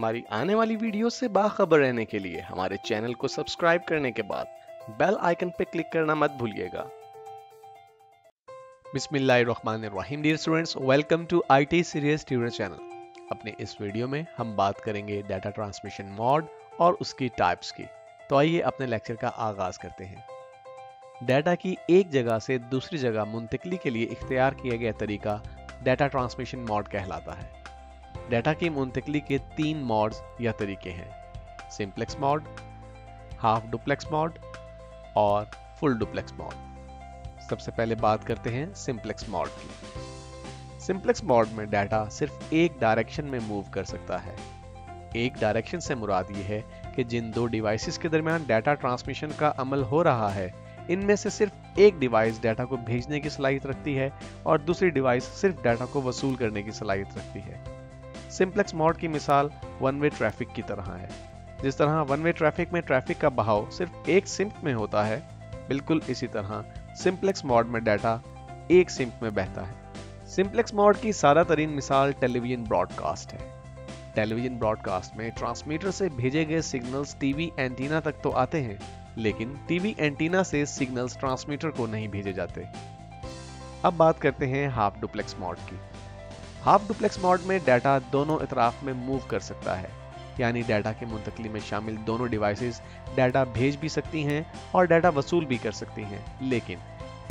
हमारी आने वाली वीडियो से बाखबर रहने के लिए हमारे चैनल को सब्सक्राइब करने के बाद बेल आइकन पर क्लिक करना मत भूलिएगा। बिस्मिल्लाहिर्रहमानिर्रहीम। Dear students, welcome to IT serious tutor channel. अपने इस वीडियो में हम बात करेंगे डाटा ट्रांसमिशन मोड और उसकी टाइप्स की। तो आइए अपने लेक्चर का आगाज करते हैं। डाटा की एक जगह से दूसरी जगह मुंतकिली के लिए इख्तियार किया गया तरीका डाटा ट्रांसमिशन मोड कहलाता है। डाटा की मुंतकिली के 3 मोड्स या तरीके हैं: simplex mode, half duplex mode और फुल डुप्लेक्स मोड। सबसे पहले बात करते हैं सिंप्लेक्स मोड की। सिंप्लेक्स मोड में डाटा सिर्फ एक डायरेक्शन में मूव कर सकता है। एक डायरेक्शन से मुराद ये है कि जिन 2 डिवाइसेस के दरमियान डाटा ट्रांसमिशन का अमल हो रहा है, इनमें से सिर्फ एक डिवाइस डाटा को भेजने की सलाहियत रखती है और दूसरी डिवाइस सिर्फ डाटा को वसूल करने की सलाहियत रखती है। सिंप्लेक्स मोड की मिसाल वन वे ट्रैफिक की तरह है। जिस तरह वन वे ट्रैफिक में ट्रैफिक का बहाव सिर्फ एक सिंक में होता है, बिल्कुल इसी तरह सिंप्लेक्स मोड में डाटा एक सिंक में बहता है। सिंप्लेक्स मोड की सादा तरीन मिसाल टेलीविजन ब्रॉडकास्ट है। टेलीविजन ब्रॉडकास्ट में ट्रांसमीटर से भेजे गए सिग्नल्स टीवी एंटीना तक तो आते हैं, लेकिन टीवी एंटीना से सिग्नल्स ट्रांसमीटर को नहीं भेजे जाते। अब बात करते हैं हाफ डुप्लेक्स मोड की। हाफ डुप्लेक्स मोड में डाटा दोनों इतराफ में मूव कर सकता है, यानी डाटा की मुंतकिली में शामिल दोनों डिवाइसेस डाटा भेज भी सकती हैं और डाटा वसूल भी कर सकती हैं, लेकिन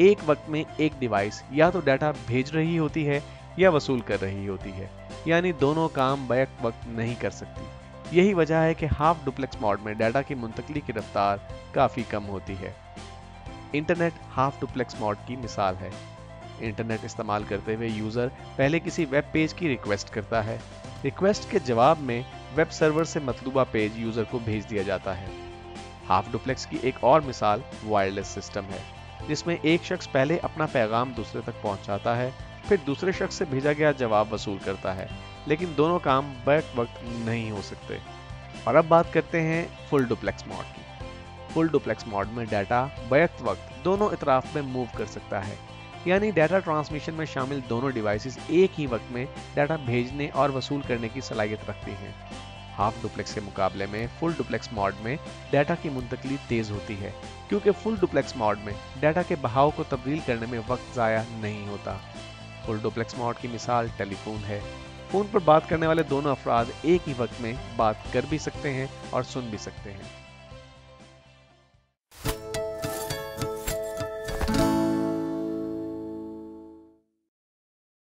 एक वक्त में एक डिवाइस या तो डाटा भेज रही होती है या वसूल कर रही होती है, यानी दोनों काम बैक वक्त नहीं कर सकती। यही वजह है कि हाफ डुप्लेक्स मोड में डाटा की मुंतकिली की रफ्तार काफ़ी कम होती है। इंटरनेट हाफ डुप्लेक्स मोड की मिसाल है। इंटरनेट इस्तेमाल करते हुए यूज़र पहले किसी वेब पेज की रिक्वेस्ट करता है। रिक्वेस्ट के जवाब में वेब सर्वर से मतलूबा पेज यूज़र को भेज दिया जाता है। हाफ डुप्लेक्स की एक और मिसाल वायरलेस सिस्टम है, जिसमें एक शख्स पहले अपना पैगाम दूसरे तक पहुंचाता है, फिर दूसरे शख्स से भेजा गया जवाब वसूल करता है, लेकिन दोनों काम बैक वक्त नहीं हो सकते। और अब बात करते हैं फुल डुप्लेक्स मोड की। फुल डुप्लेक्स मोड में डाटा बैक वक्त दोनों इतराफ में मूव कर सकता है, यानी डाटा ट्रांसमिशन में शामिल दोनों डिवाइसेस एक ही वक्त में डाटा भेजने और वसूल करने की सलाहियत रखती हैं। हाफ डुप्लेक्स के मुकाबले में फुल डुप्लेक्स मोड में डाटा की मुंतकिली तेज होती है, क्योंकि फुल डुप्लेक्स मोड में डाटा के बहाव को तब्दील करने में वक्त ज़ाया नहीं होता। फुल डुप्लेक्स मोड की मिसाल टेलीफोन है। फ़ोन पर बात करने वाले दोनों अफराद एक ही वक्त में बात कर भी सकते हैं और सुन भी सकते हैं।